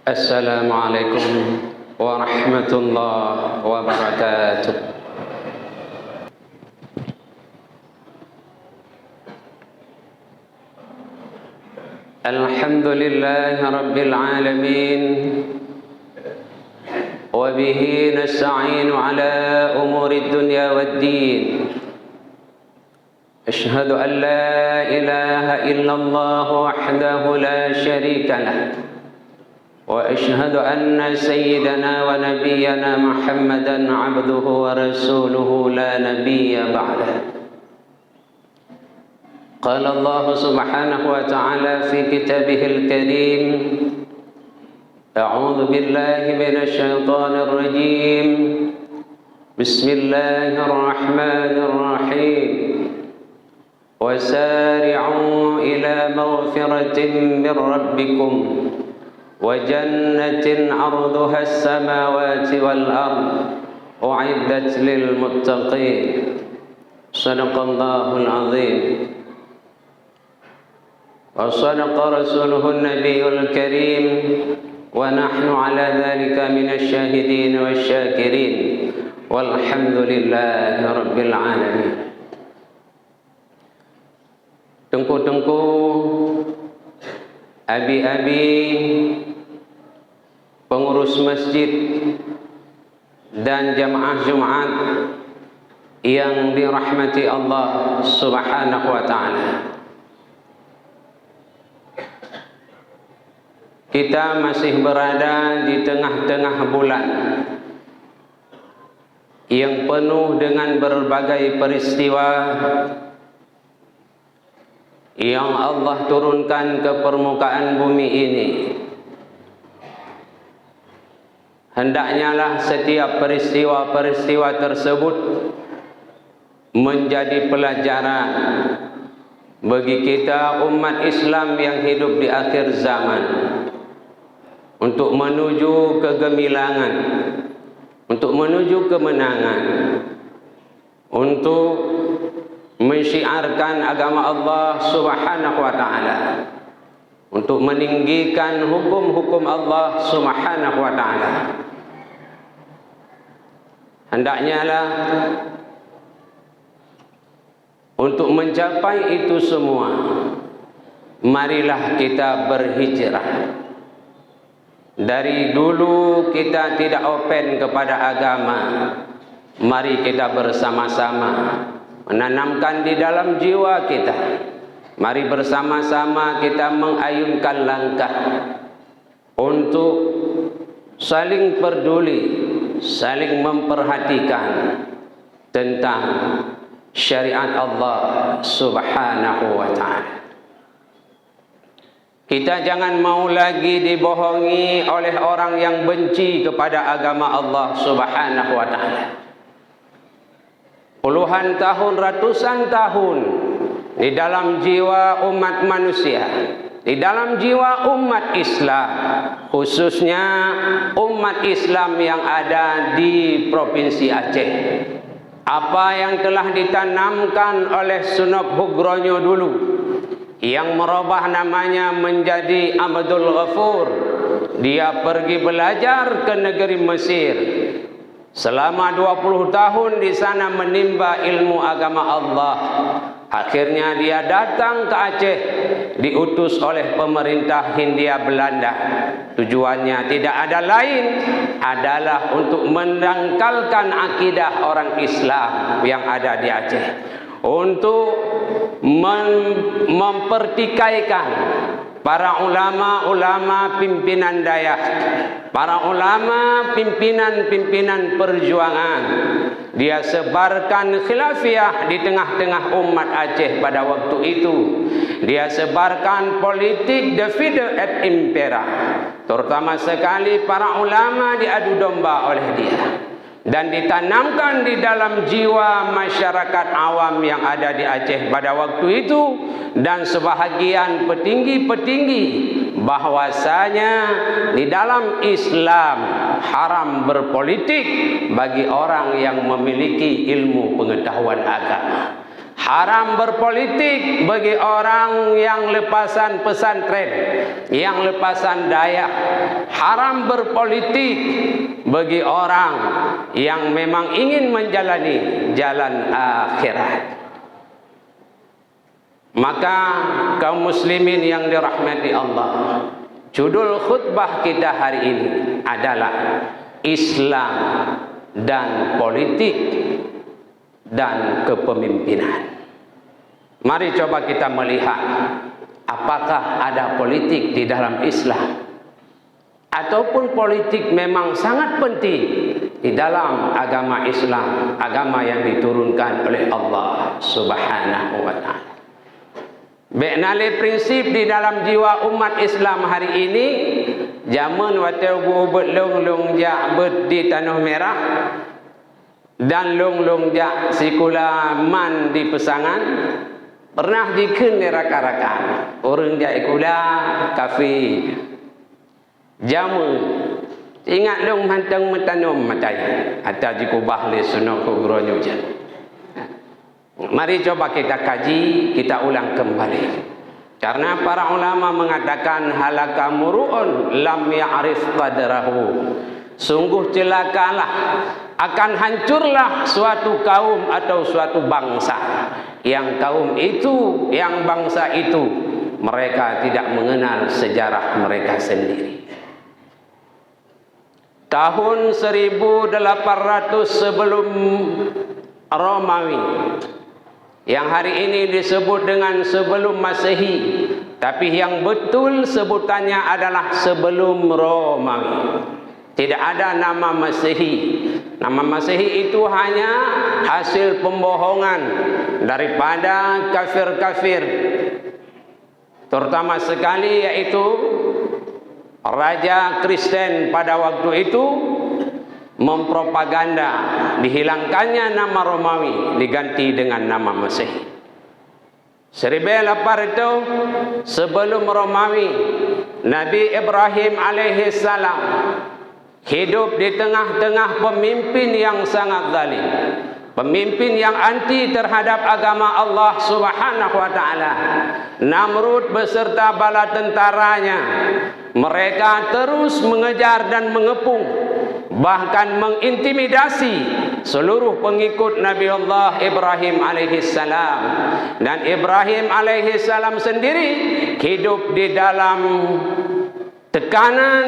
Assalamualaikum warahmatullahi wabarakatuh. Alhamdulillahi rabbil alamin, wa bihi nasta'inu ala umuri dunya waddin. Ashhadu an la ilaha illallah wahdahu la syarika lah, wa ashhadu anna sayyidana wa nabiyyana Muhammadan abduhu wa rasuluhu la nabiyya ba'dah. Qala Allah subhanahu wa ta'ala fi kitabihil karim, a'udzu billahi minasy syaithanir rajim. Bismillahirrahmanirrahim. Wasari'u ila maghfiratin min rabbikum wa jannatin 'arduha as-samawati wal ard u'iddat lil muttaqin. Shadaqallahul 'azim. Wa shadaqa rasuluhun nabiyul karim, wa nahnu 'ala dzalika minasy syahidin wasyakirin. Walhamdulillahi rabbil alamin. Tengku-tengku, abi-abi, pengurus masjid dan jamaah Jumat yang dirahmati Allah subhanahu wa ta'ala. Kita masih berada di tengah-tengah bulan yang penuh dengan berbagai peristiwa yang Allah turunkan ke permukaan bumi ini. Hendaknya lah setiap peristiwa-peristiwa tersebut menjadi pelajaran bagi kita umat Islam yang hidup di akhir zaman, untuk menuju kegemilangan, untuk menuju kemenangan, untuk mensyiarkan agama Allah subhanahu wa ta'ala, untuk meninggikan hukum-hukum Allah subhanahu wa ta'ala. Hendaknya lah untuk mencapai itu semua, marilah kita berhijrah. Dari dulu kita tidak open kepada agama, mari kita bersama-sama menanamkan di dalam jiwa kita. Mari bersama-sama kita mengayunkan langkah untuk saling peduli, saling memperhatikan tentang syariat Allah subhanahu wa ta'ala. Kita jangan mau lagi dibohongi oleh orang yang benci kepada agama Allah subhanahu wa ta'ala. Puluhan tahun, ratusan tahun di dalam jiwa umat manusia, di dalam jiwa umat Islam, khususnya umat Islam yang ada di Provinsi Aceh, apa yang telah ditanamkan oleh Sunok Hugronyo dulu, yang merubah namanya menjadi Abdul Ghafur. Dia pergi belajar ke negeri Mesir. Selama 20 tahun di sana menimba ilmu agama Allah. Akhirnya dia datang ke Aceh, diutus oleh pemerintah Hindia Belanda. Tujuannya tidak ada lain adalah untuk mendangkalkan akidah orang Islam yang ada di Aceh, untuk mempertikaikan para ulama-ulama pimpinan Dayak, para ulama pimpinan-pimpinan perjuangan. Dia sebarkan khilafiyah di tengah-tengah umat Aceh pada waktu itu. Dia sebarkan politik divide et impera. Terutama sekali para ulama diadu domba oleh dia, dan ditanamkan di dalam jiwa masyarakat awam yang ada di Aceh pada waktu itu, dan sebahagian petinggi-petinggi, bahwasanya di dalam Islam haram berpolitik bagi orang yang memiliki ilmu pengetahuan agama. Haram berpolitik bagi orang yang lepasan pesantren, yang lepasan dayah. Haram berpolitik bagi orang yang memang ingin menjalani jalan akhirat. Maka kaum muslimin yang dirahmati Allah, judul khutbah kita hari ini adalah Islam dan politik dan kepemimpinan. Mari coba kita melihat apakah ada politik di dalam Islam, ataupun politik memang sangat penting di dalam agama Islam, agama yang diturunkan oleh Allah Subhanahu wa taala. Benale prinsip di dalam jiwa umat Islam hari ini, zaman waktu berlong-long jak di tanah merah dan long-long jak sikula man di pesangan, pernah dikun rakan-rakan orang jak ikula kafe jamu ingat long hantang metanum matai atau jikubah le sunok gronyo jan. Mari coba kita kaji, kita ulang kembali. Karena para ulama mengatakan halaka muru'un lam ya'rif qadrahu. Sungguh celakalah, akan hancurlah suatu kaum atau suatu bangsa. Yang kaum itu, yang bangsa itu, mereka tidak mengenal sejarah mereka sendiri. Tahun 1800 sebelum Romawi, yang hari ini disebut dengan sebelum Masehi, tapi yang betul sebutannya adalah sebelum Romawi. Tidak ada nama Masehi. Nama Masehi itu hanya hasil pembohongan daripada kafir-kafir, terutama sekali yaitu Raja Kristen pada waktu itu mempropaganda dihilangkannya nama Romawi, diganti dengan nama Masehi. 1800 sebelum Romawi, Nabi Ibrahim alaihissalam hidup di tengah-tengah pemimpin yang sangat zalim, pemimpin yang anti terhadap agama Allah Subhanahu wa taala. Namrud beserta bala tentaranya, mereka terus mengejar dan mengepung, bahkan mengintimidasi seluruh pengikut Nabi Allah Ibrahim alaihissalam. Dan Ibrahim alaihissalam sendiri hidup di dalam tekanan,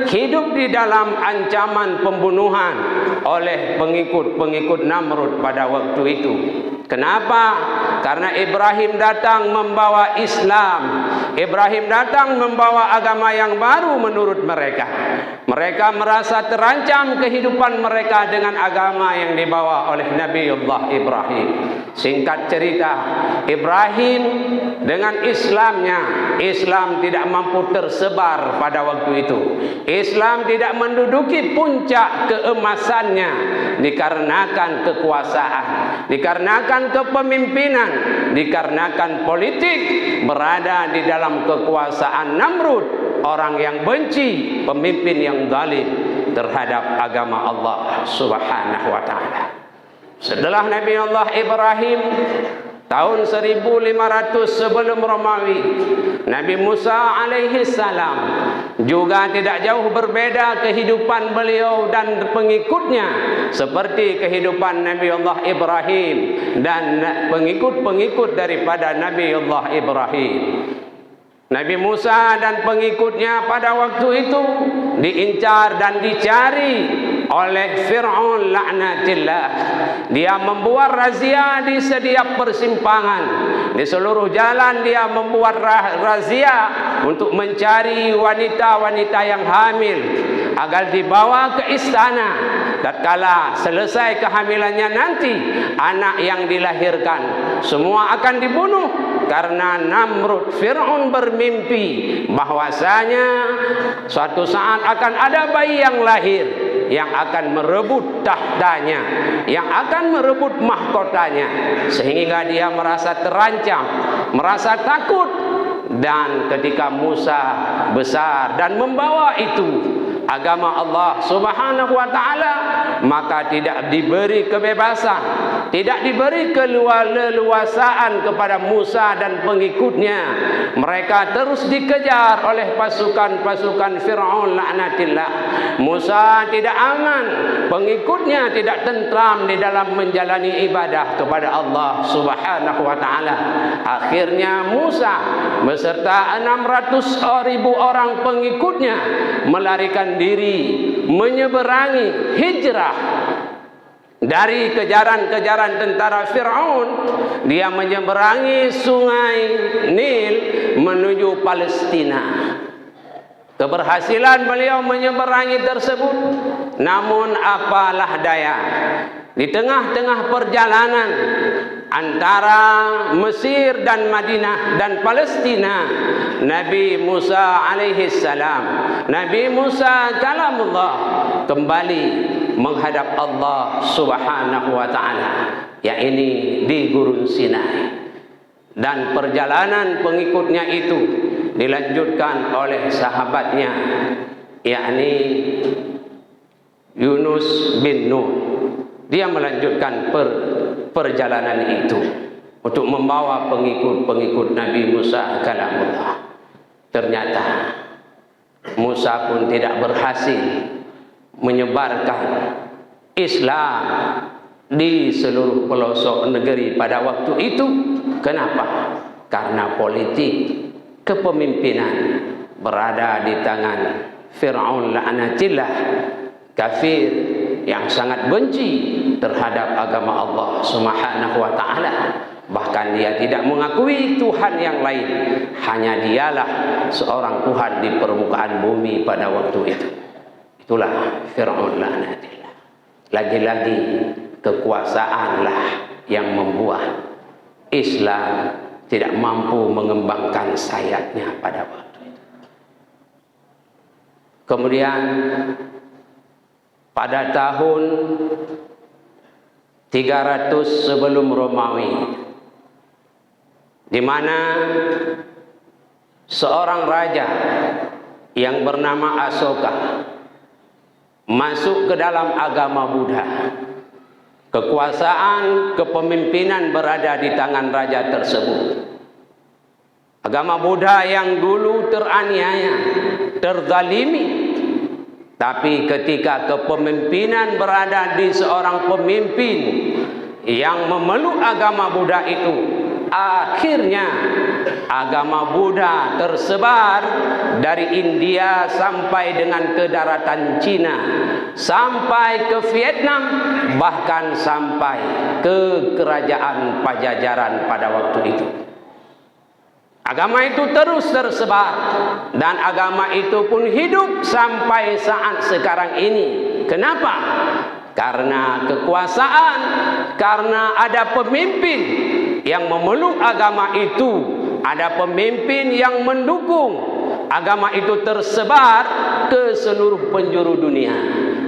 hidup di dalam ancaman pembunuhan oleh pengikut-pengikut Namrud pada waktu itu. Kenapa? Karena Ibrahim datang membawa Islam. Ibrahim datang membawa agama yang baru menurut mereka. Mereka merasa terancam kehidupan mereka dengan agama yang dibawa oleh Nabiullah Ibrahim. Singkat cerita, Ibrahim dengan Islamnya, Islam tidak mampu tersebar pada waktu itu. Islam tidak menduduki puncak keemasannya dikarenakan kekuasaan, dikarenakan kepemimpinan, dikarenakan politik berada di dalam kekuasaan Namrud, orang yang benci, pemimpin yang zalim terhadap agama Allah Subhanahu wa taala. Setelah Nabi Allah Ibrahim tahun 1500 sebelum Romawi, Nabi Musa alaihi salam juga tidak jauh berbeda kehidupan beliau dan pengikutnya seperti kehidupan Nabi Allah Ibrahim dan pengikut-pengikut daripada Nabi Allah Ibrahim. Nabi Musa dan pengikutnya pada waktu itu diincar dan dicari oleh Fir'aun laknatillah. Dia membuat razia di setiap persimpangan, di seluruh jalan dia membuat razia untuk mencari wanita-wanita yang hamil agar dibawa ke istana. Tatkala selesai kehamilannya nanti, anak yang dilahirkan semua akan dibunuh, karena Namrud Fir'aun bermimpi bahwasanya suatu saat akan ada bayi yang lahir yang akan merebut tahtanya, yang akan merebut mahkotanya, sehingga dia merasa terancam, merasa takut. Dan ketika Musa besar dan membawa itu agama Allah Subhanahu wa taala, maka tidak diberi kebebasan tidak diberi keleluasaan kepada Musa dan pengikutnya. Mereka terus dikejar oleh pasukan-pasukan Fir'aun laknatillah. Musa tidak aman, pengikutnya tidak tentram di dalam menjalani ibadah kepada Allah Subhanahu wa taala. Akhirnya Musa beserta 600.000 orang pengikutnya melarikan diri, menyeberangi, hijrah dari kejaran-kejaran tentara Fir'aun. Dia menyeberangi sungai Nil menuju Palestina. Keberhasilan beliau menyeberangi tersebut, namun apalah daya, di tengah-tengah perjalanan antara Mesir dan Madinah dan Palestina, Nabi Musa alaihi salam, Nabi Musa kalamullah, kembali menghadap Allah Subhanahu wa taala, yakni di Gurun Sinai. Dan perjalanan pengikutnya itu dilanjutkan oleh sahabatnya, yakni Yunus bin Nun. Dia melanjutkan perjalanan itu untuk membawa pengikut-pengikut Nabi Musa kalamullah. Ternyata Musa pun tidak berhasil menyebarkan Islam di seluruh pelosok negeri pada waktu itu. Kenapa? Karena politik kepemimpinan berada di tangan Fir'aun laknatillah, kafir yang sangat benci terhadap agama Allah Subhanahu wa taala. Bahkan dia tidak mengakui Tuhan yang lain, hanya dialah seorang Tuhan di permukaan bumi pada waktu itu. Itulah Fir'aun laknatillah. Lagi-lagi kekuasaanlah yang membuat Islam tidak mampu mengembangkan sayapnya pada waktu itu. Kemudian pada tahun 300 sebelum Romawi, di mana seorang raja yang bernama Asoka masuk ke dalam agama Buddha. Kekuasaan kepemimpinan berada di tangan raja tersebut. Agama Buddha yang dulu teraniaya, terzalimi, tapi ketika kepemimpinan berada di seorang pemimpin yang memeluk agama Buddha itu, akhirnya agama Buddha tersebar dari India sampai dengan ke daratan Cina, sampai ke Vietnam, bahkan sampai ke kerajaan Pajajaran pada waktu itu. Agama itu terus tersebar, dan agama itu pun hidup sampai saat sekarang ini. Kenapa? Karena kekuasaan, karena ada pemimpin yang memeluk agama itu, ada pemimpin yang mendukung agama itu tersebar ke seluruh penjuru dunia.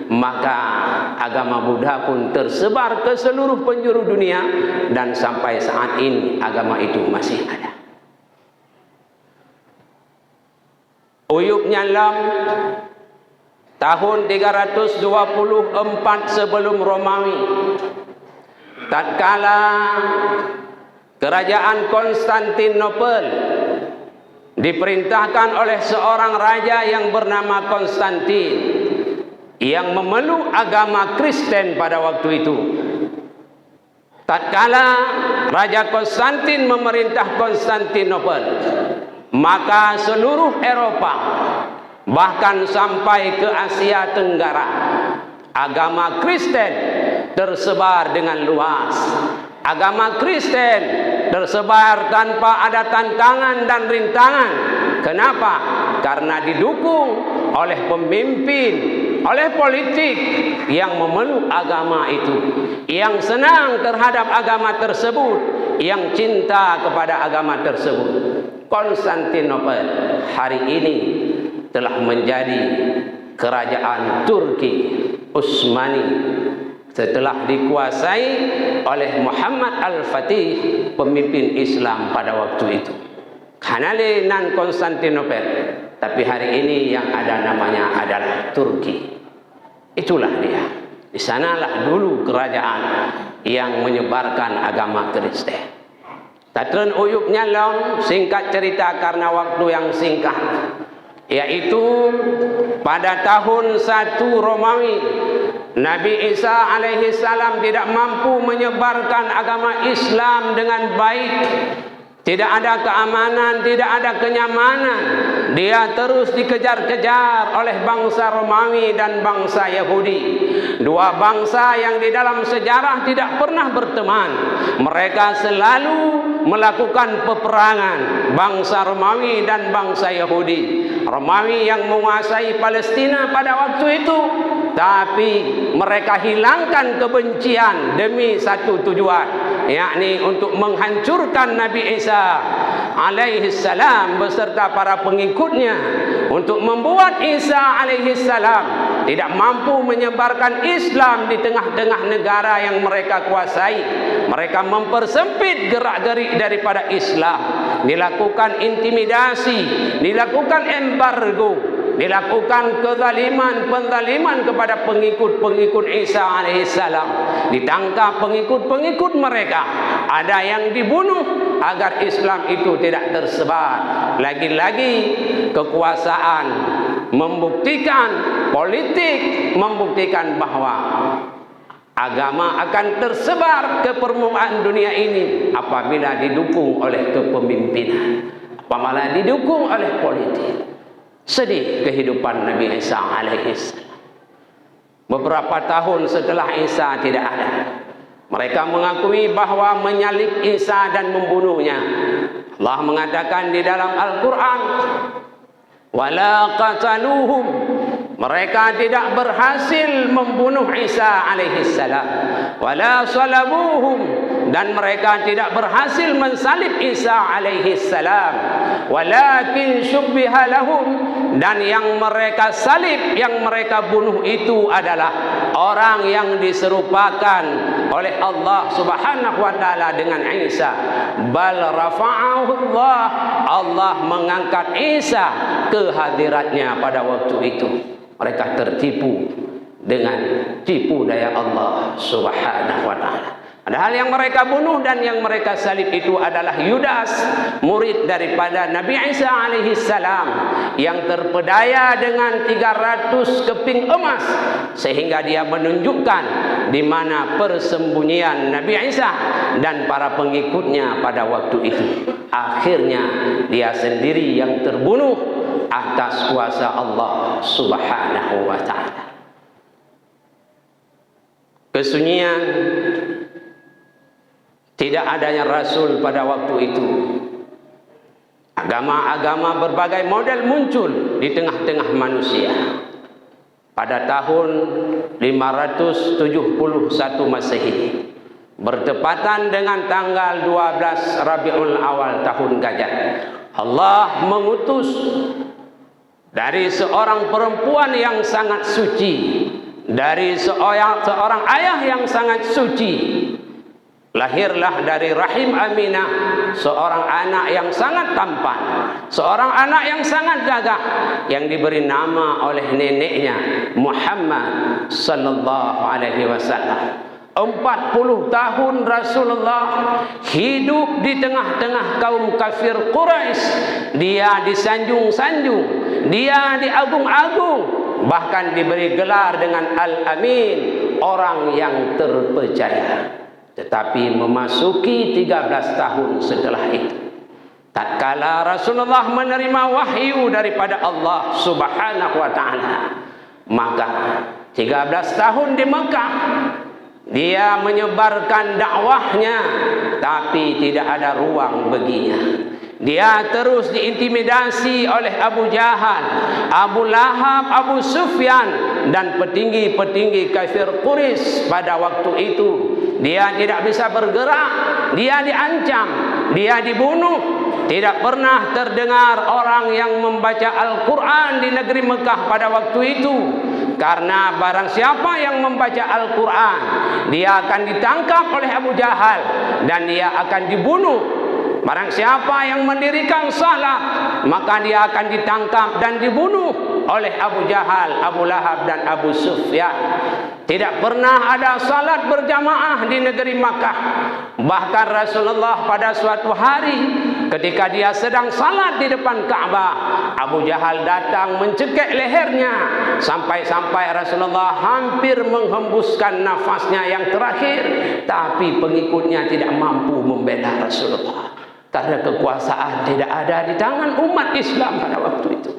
Maka agama Buddha pun tersebar ke seluruh penjuru dunia, dan sampai saat ini agama itu masih ada. Uyub Nyalam tahun 324 sebelum Romawi, tatkala kerajaan Konstantinopel diperintahkan oleh seorang raja yang bernama Konstantin yang memeluk agama Kristen pada waktu itu. Tatkala Raja Konstantin memerintah Konstantinopel, maka seluruh Eropa, bahkan sampai ke Asia Tenggara, agama Kristen tersebar dengan luas. Agama Kristen tersebar tanpa ada tantangan dan rintangan. Kenapa? Karena didukung oleh pemimpin, oleh politik yang memeluk agama itu, yang senang terhadap agama tersebut, yang cinta kepada agama tersebut. Konstantinopel hari ini telah menjadi kerajaan Turki Utsmani setelah dikuasai oleh Muhammad Al-Fatih, pemimpin Islam pada waktu itu. Hanale nan Konstantinopel, tapi hari ini yang ada namanya adalah Turki. Itulah dia. Di sanalah dulu kerajaan yang menyebarkan agama Kristen. Tatun uyupnya long, singkat cerita karena waktu yang singkat, yaitu pada tahun 1 Romawi, Nabi Isa alaihi salam tidak mampu menyebarkan agama Islam dengan baik. Tidak ada keamanan, tidak ada kenyamanan. Dia terus dikejar-kejar oleh bangsa Romawi dan bangsa Yahudi. Dua bangsa yang di dalam sejarah tidak pernah berteman. Mereka selalu melakukan peperangan, bangsa Romawi dan bangsa Yahudi. Romawi yang menguasai Palestina pada waktu itu, tapi mereka hilangkan kebencian demi satu tujuan, yakni untuk menghancurkan Nabi Isa alaihi salam beserta para pengikutnya, untuk membuat Isa alaihi salam tidak mampu menyebarkan Islam di tengah-tengah negara yang mereka kuasai. Mereka mempersempit gerak-gerik daripada Islam, dilakukan intimidasi, dilakukan embargo, dilakukan penzaliman kepada pengikut-pengikut Isa alaihissalam. Ditangkap pengikut-pengikut mereka, ada yang dibunuh agar Islam itu tidak tersebar. Lagi-lagi kekuasaan membuktikan, politik membuktikan bahwa agama akan tersebar ke permukaan dunia ini apabila didukung oleh kepemimpinan, apabila didukung oleh politik. Sedih kehidupan Nabi Isa alaihissalam. Beberapa tahun setelah Isa tidak ada, mereka mengakui bahwa menyalib Isa dan membunuhnya. Allah mengatakan di dalam Al-Quran, wala qataluhum, mereka tidak berhasil membunuh Isa alaihissalam. Wala salabuhum, dan mereka tidak berhasil mensalib Isa alaihissalam. Walakin syubbiha lahum, dan yang mereka salib, yang mereka bunuh itu adalah orang yang diserupakan oleh Allah subhanahu wa ta'ala dengan Isa. Bal rafa'ahu Allah, Allah mengangkat Isa ke hadiratnya pada waktu itu. Mereka tertipu dengan tipu daya Allah subhanahu wa ta'ala. Padahal yang mereka bunuh dan yang mereka salib itu adalah Yudas, murid daripada Nabi Isa alaihi salam, yang terpedaya dengan 300 keping emas, sehingga dia menunjukkan di mana persembunyian Nabi Isa dan para pengikutnya pada waktu itu. Akhirnya dia sendiri yang terbunuh atas kuasa Allah subhanahu wa ta'ala. Kesunyian, tidak adanya Rasul pada waktu itu. Agama-agama berbagai model muncul di tengah-tengah manusia. Pada tahun 571 Masehi, bertepatan dengan tanggal 12 Rabiul Awal tahun Gajah, Allah mengutus dari seorang perempuan yang sangat suci, dari seorang ayah yang sangat suci. Lahirlah dari rahim Aminah seorang anak yang sangat tampan, seorang anak yang sangat gagah, yang diberi nama oleh neneknya Muhammad sallallahu alaihi wasallam. 40 tahun Rasulullah hidup di tengah-tengah kaum kafir Quraisy. Dia disanjung-sanjung, dia diagung-agung, bahkan diberi gelar dengan Al-Amin, orang yang terpercaya. Tetapi memasuki 13 tahun setelah itu, tatkala Rasulullah menerima wahyu daripada Allah subhanahu wa ta'ala, maka 13 tahun di Mekah dia menyebarkan dakwahnya, tapi tidak ada ruang baginya. Dia terus diintimidasi oleh Abu Jahal, Abu Lahab, Abu Sufyan, dan petinggi-petinggi kafir Quraisy pada waktu itu. Dia tidak bisa bergerak, dia diancam, dia dibunuh. Tidak pernah terdengar orang yang membaca Al-Quran di negeri Mekah pada waktu itu. Karena barang siapa yang membaca Al-Quran, dia akan ditangkap oleh Abu Jahal dan dia akan dibunuh. Barang siapa yang mendirikan salat, maka dia akan ditangkap dan dibunuh oleh Abu Jahal, Abu Lahab, dan Abu Sufyan. Tidak pernah ada salat berjamaah di negeri Makkah. Bahkan Rasulullah pada suatu hari ketika dia sedang salat di depan Ka'bah, Abu Jahal datang mencekik lehernya sampai-sampai Rasulullah hampir menghembuskan nafasnya yang terakhir, tapi pengikutnya tidak mampu membela Rasulullah karena kekuasaan tidak ada di tangan umat Islam pada waktu itu.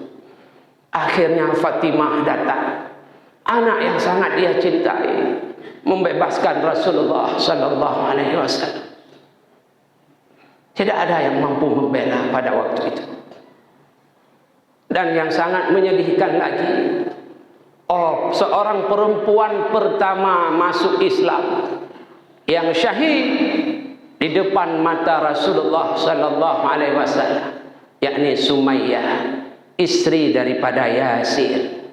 Akhirnya Fatimah datang, anak yang sangat dia cintai, membebaskan Rasulullah sallallahu alaihi wasallam. Tidak ada yang mampu membela pada waktu itu. Dan yang sangat menyedihkan lagi, seorang perempuan pertama masuk Islam yang syahid di depan mata Rasulullah sallallahu alaihi wasallam, yakni Sumayyah, istri daripada Yasir.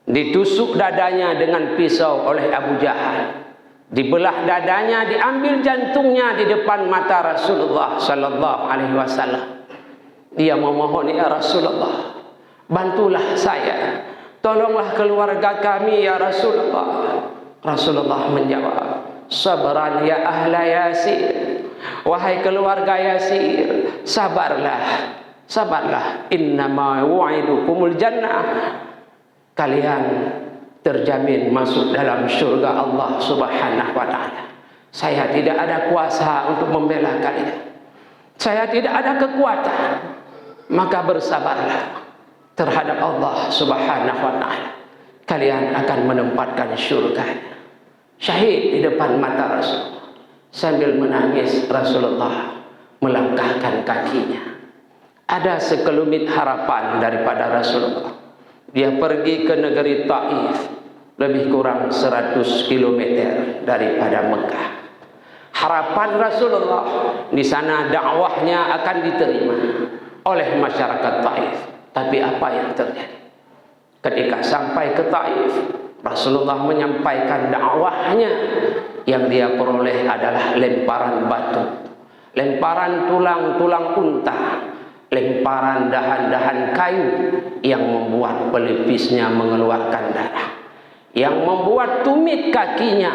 Ditusuk dadanya dengan pisau oleh Abu Jahal, dibelah dadanya, diambil jantungnya di depan mata Rasulullah sallallahu alaihi wasallam. Dia memohon, ya Rasulullah, bantulah saya, tolonglah keluarga kami ya Rasulullah. Rasulullah menjawab, sabran ya ahla Yasir, wahai keluarga Yasir, sabarlah, sabarlah, innama wa'idukumul jannah, kalian terjamin masuk dalam surga Allah subhanahu wa ta'ala. Saya tidak ada kuasa untuk membela kalian, saya tidak ada kekuatan, maka bersabarlah terhadap Allah subhanahu wa ta'ala, kalian akan menempatkan surga. Syahid di depan mata Rasulullah. Sambil menangis Rasulullah melangkahkan kakinya. Ada sekelumit harapan daripada Rasulullah. Dia pergi ke negeri Taif, lebih kurang 100 km daripada Mekah. Harapan Rasulullah di sana dakwahnya akan diterima oleh masyarakat Taif. Tapi apa yang terjadi? Ketika sampai ke Taif, Rasulullah menyampaikan dakwahnya, yang dia peroleh adalah lemparan batu, lemparan tulang-tulang unta, lemparan dahan-dahan kayu yang membuat pelipisnya mengeluarkan darah, yang membuat tumit kakinya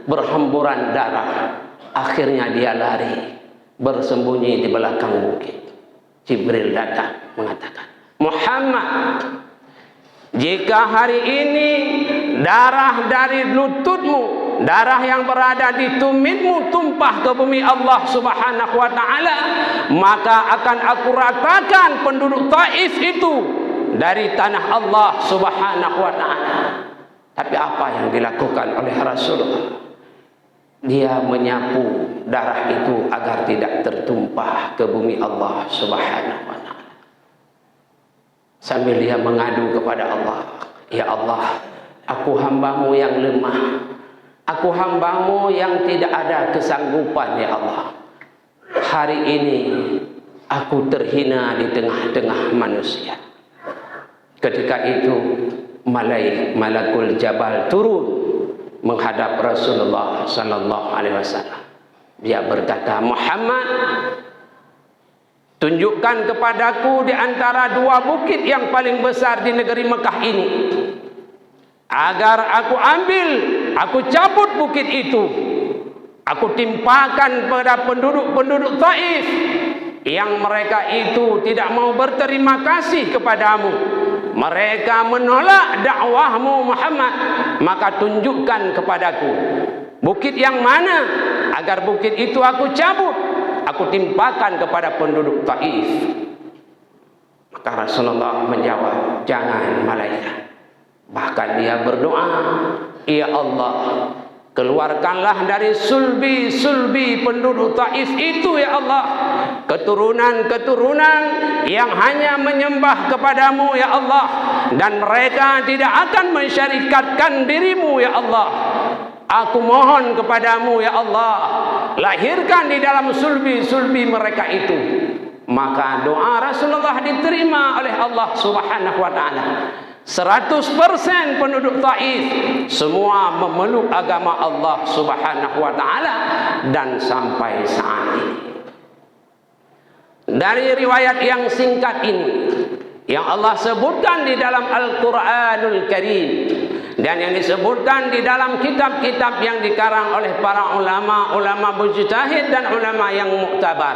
berhamburan darah. Akhirnya dia lari bersembunyi di belakang bukit. Jibril datang mengatakan, Muhammad, jika hari ini darah dari lututmu, darah yang berada di tumitmu tumpah ke bumi Allah subhanahu wa ta'ala, maka akan aku ratakan penduduk Taif itu dari tanah Allah subhanahu wa ta'ala. Tapi apa yang dilakukan oleh Rasulullah? Dia menyapu darah itu agar tidak tertumpah ke bumi Allah subhanahu wa ta'ala. Sambil dia mengadu kepada Allah, ya Allah, aku hambamu yang lemah, aku hambamu yang tidak ada kesanggupan ya Allah. Hari ini aku terhina di tengah-tengah manusia. Ketika itu malakul jabal turun menghadap Rasulullah sallallahu alaihi wasallam. Dia berkata, Muhammad, tunjukkan kepadaku di antara dua bukit yang paling besar di negeri Mekah ini, agar aku ambil, aku cabut bukit itu, aku timpakan pada penduduk-penduduk Taif yang mereka itu tidak mau berterima kasih kepadamu, mereka menolak dakwahmu Muhammad. Maka tunjukkan kepadaku bukit yang mana, agar bukit itu aku cabut, aku timpakan kepada penduduk Taif. Maka Rasulullah menjawab, jangan malaikat. Bahkan dia berdoa, ya Allah, keluarkanlah dari sulbi-sulbi penduduk Taif itu ya Allah keturunan-keturunan yang hanya menyembah kepadamu ya Allah, dan mereka tidak akan mensyarikatkan dirimu ya Allah. Aku mohon kepadamu ya Allah, lahirkan di dalam sulbi-sulbi mereka itu. Maka doa Rasulullah diterima oleh Allah subhanahu wa ta'ala. 100% penduduk Taif semua memeluk agama Allah subhanahu wa ta'ala. Dan sampai saat ini, dari riwayat yang singkat ini yang Allah sebutkan di dalam Al-Quranul Karim, dan yang disebutkan di dalam kitab-kitab yang dikarang oleh para ulama mujtahid dan ulama yang muktabar.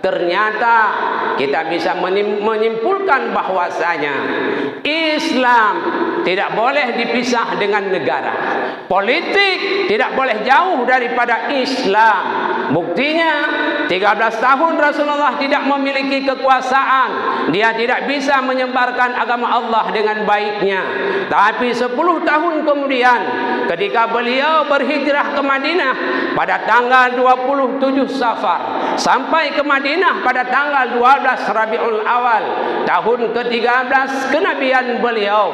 Ternyata kita bisa menyimpulkan bahwasanya Islam tidak boleh dipisah dengan negara. Politik tidak boleh jauh daripada Islam. Buktinya 13 tahun Rasulullah tidak memiliki kekuasaan. Dia tidak bisa menyebarkan agama Allah dengan baiknya. Tapi 10 tahun kemudian ketika beliau berhijrah ke Madinah pada tanggal 27 Safar sampai ke Madinah pada tanggal 12 Rabiul Awal tahun ke-13 kenabian beliau.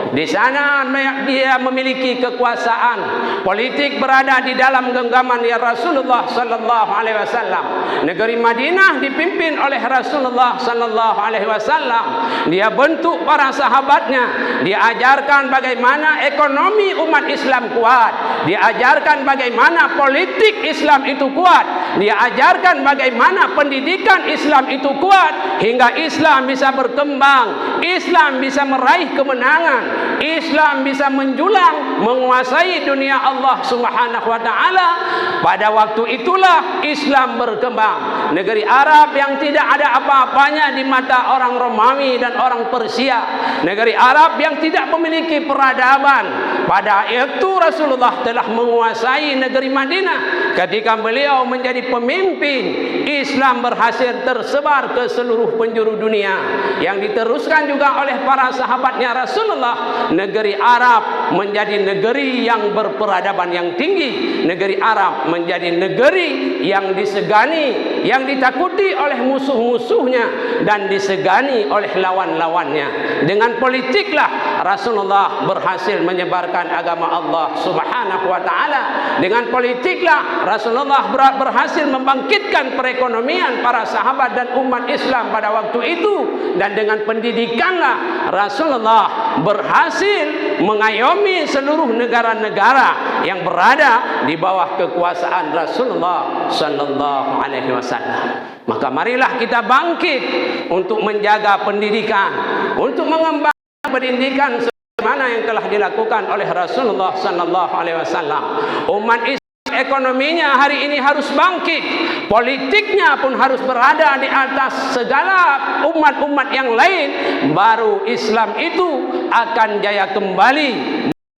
Di sana dia memiliki kekuasaan. Politik berada di dalam genggaman ya Rasulullah sallallahu alaihi wasallam. Negeri Madinah dipimpin oleh Rasulullah sallallahu alaihi wasallam. Dia bentuk para sahabatnya. Dia ajarkan bagaimana ekonomi umat Islam kuat. Dia ajarkan bagaimana politik Islam itu kuat. Dia ajarkan bagaimana pendidikan Islam itu kuat hingga Islam bisa berkembang. Islam bisa meraih kemenangan. Islam bisa menjulang menguasai dunia Allah Subhanahu wa taala. Pada waktu itulah Islam berkembang. Negeri Arab yang tidak ada apa-apanya di mata orang Romawi dan orang Persia. Negeri Arab yang tidak memiliki peradaban. Pada itu Rasulullah telah menguasai negeri Madinah. Ketika beliau menjadi pemimpin, Islam berhasil tersebar ke seluruh penjuru dunia. Yang diteruskan juga oleh para sahabatnya Rasulullah. Negeri Arab menjadi negeri yang berperadaban yang tinggi. Negeri Arab menjadi negeri yang disegani, yang ditakuti oleh musuh-musuhnya dan disegani oleh lawan-lawannya. Dengan politiklah Rasulullah berhasil menyebarkan agama Allah Subhanahu wa taala. Dengan politiklah Rasulullah berhasil membangkitkan perekonomian para sahabat dan umat Islam pada waktu itu. Dan dengan pendidikanlah Rasulullah berhasil mengayomi seluruh negara-negara yang berada di bawah kekuasaan Rasulullah sallallahu alaihi wasallam. Maka marilah kita bangkit untuk menjaga pendidikan, untuk mengembangkan pendidikan sebagaimana yang telah dilakukan oleh Rasulullah sallallahu alaihi wasallam. Umat Islam ekonominya hari ini harus bangkit, politiknya pun harus berada di atas segala umat-umat yang lain. Baru Islam itu akan jaya kembali.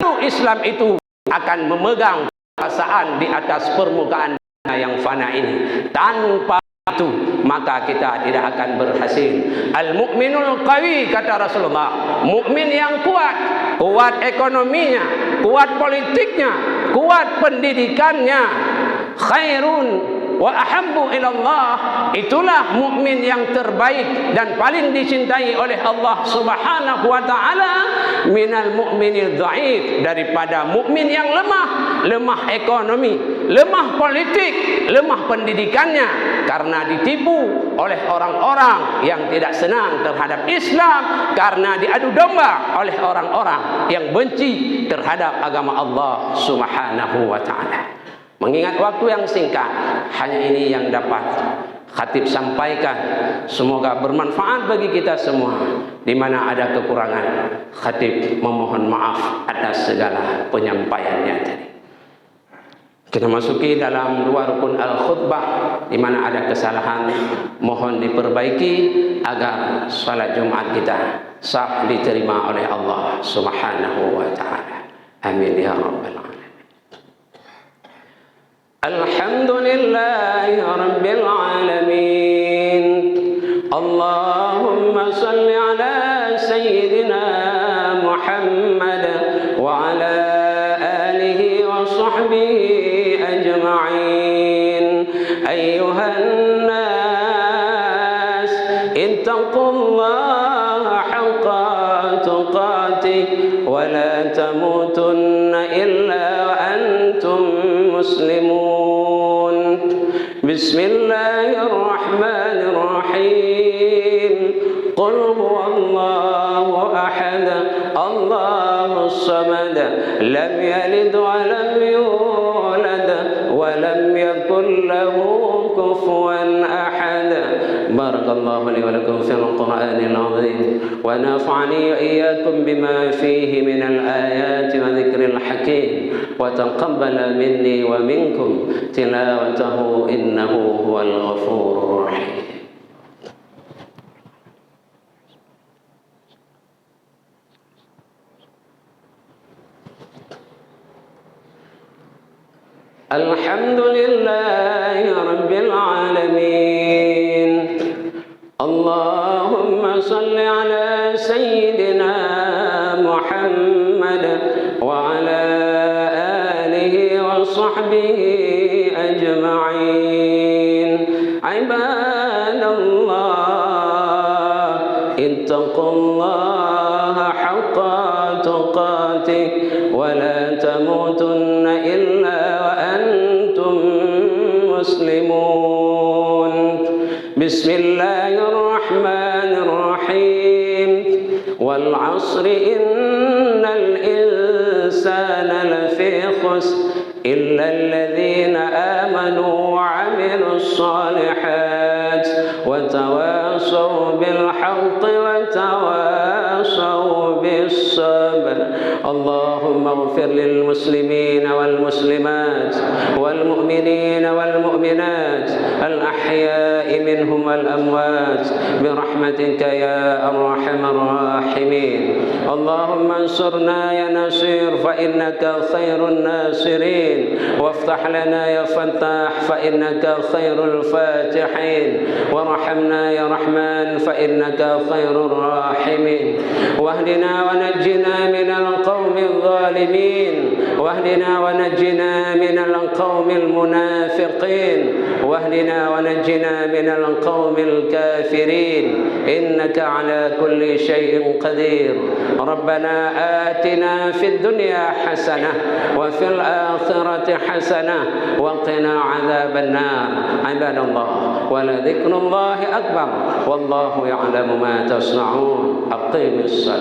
Baru Islam itu akan memegang kekuasaan di atas permukaan yang fana ini. Tanpa itu maka kita tidak akan berhasil. Al-mu'minul qawi, kata Rasulullah, mukmin yang kuat, kuat ekonominya, kuat politiknya, kuat pendidikannya, khairun wa ahabbu ilallah. Itulah mukmin yang terbaik dan paling dicintai oleh Allah Subhanahu wa taala minal mu'minil dhaif, daripada mukmin yang lemah ekonomi, lemah politik, lemah pendidikannya karena ditipu oleh orang-orang yang tidak senang terhadap Islam, karena diadu domba oleh orang-orang yang benci terhadap agama Allah Subhanahu wa taala. Mengingat waktu yang singkat, hanya ini yang dapat khatib sampaikan. Semoga bermanfaat bagi kita semua. Di mana ada kekurangan, khatib memohon maaf atas segala penyampaiannya tadi. Kita masuki dalam dua rukun al-khutbah. Di mana ada kesalahan, mohon diperbaiki agar salat Jumat kita sah diterima oleh Allah Subhanahu wa taala. Amin ya rabbal alamin. Alhamdulillahi rabbil alamin. Allahumma salli ala sayyidina Muhammad wa ala alihi wa sahbihi ajma'in. Ayyuhan nas, ittaqullaha haqqa tuqatih wa la tamutunna illa wa antum muslimun. Bismillahirrahmanirrahim. Qul huwallahu ahad, Allahus samad, lam yalid wa lam yulad wa lam yakul lahu kufuwan ahad. بارك الله لي ولكم في القرآن العظيم ونفعني وإياكم بما فيه من الآيات وذكر الحكيم وتقبل مني ومنكم تلاوته إنه هو الغفور الرحيم. الحمد لله رب العالمين. اللهم صل على سيدنا محمد وعلى آله وصحبه أجمعين. عباد الله اتقوا الله حق تقاته ولا تموتن إلا وأنتم مسلمون. بسم الله الرحمن الرحيم. والعصر إن الإنسان لفي خسر إلا الذين آمنوا وعملوا الصالحات وتواصوا بالحق وتواصوا بالصبر. اللهم اغفر للمسلمين والمسلمات والمؤمنين والمؤمنات الأحياء منهم والأموات برحمتك يا أرحم الراحمين. اللهم انصرنا يا نصير فإنك خير الناصرين، وافتح لنا يا فتاح فإنك خير الفاتحين، وارحمنا يا رحمن فإنك خير الراحمين. واهدنا ونجنا من القوم الظالمين، واهدنا ونجنا من القوم المنافقين، واهدنا ونجنا من القوم الكافرين، إنك على كل شيء قدير. ربنا آتنا في الدنيا حسنة وفي الآخرة حسنة وقنا عذاب النار. عباد الله، ولذكر الله أكبر والله يعلم ما تصنعون. أقيموا الصلاة.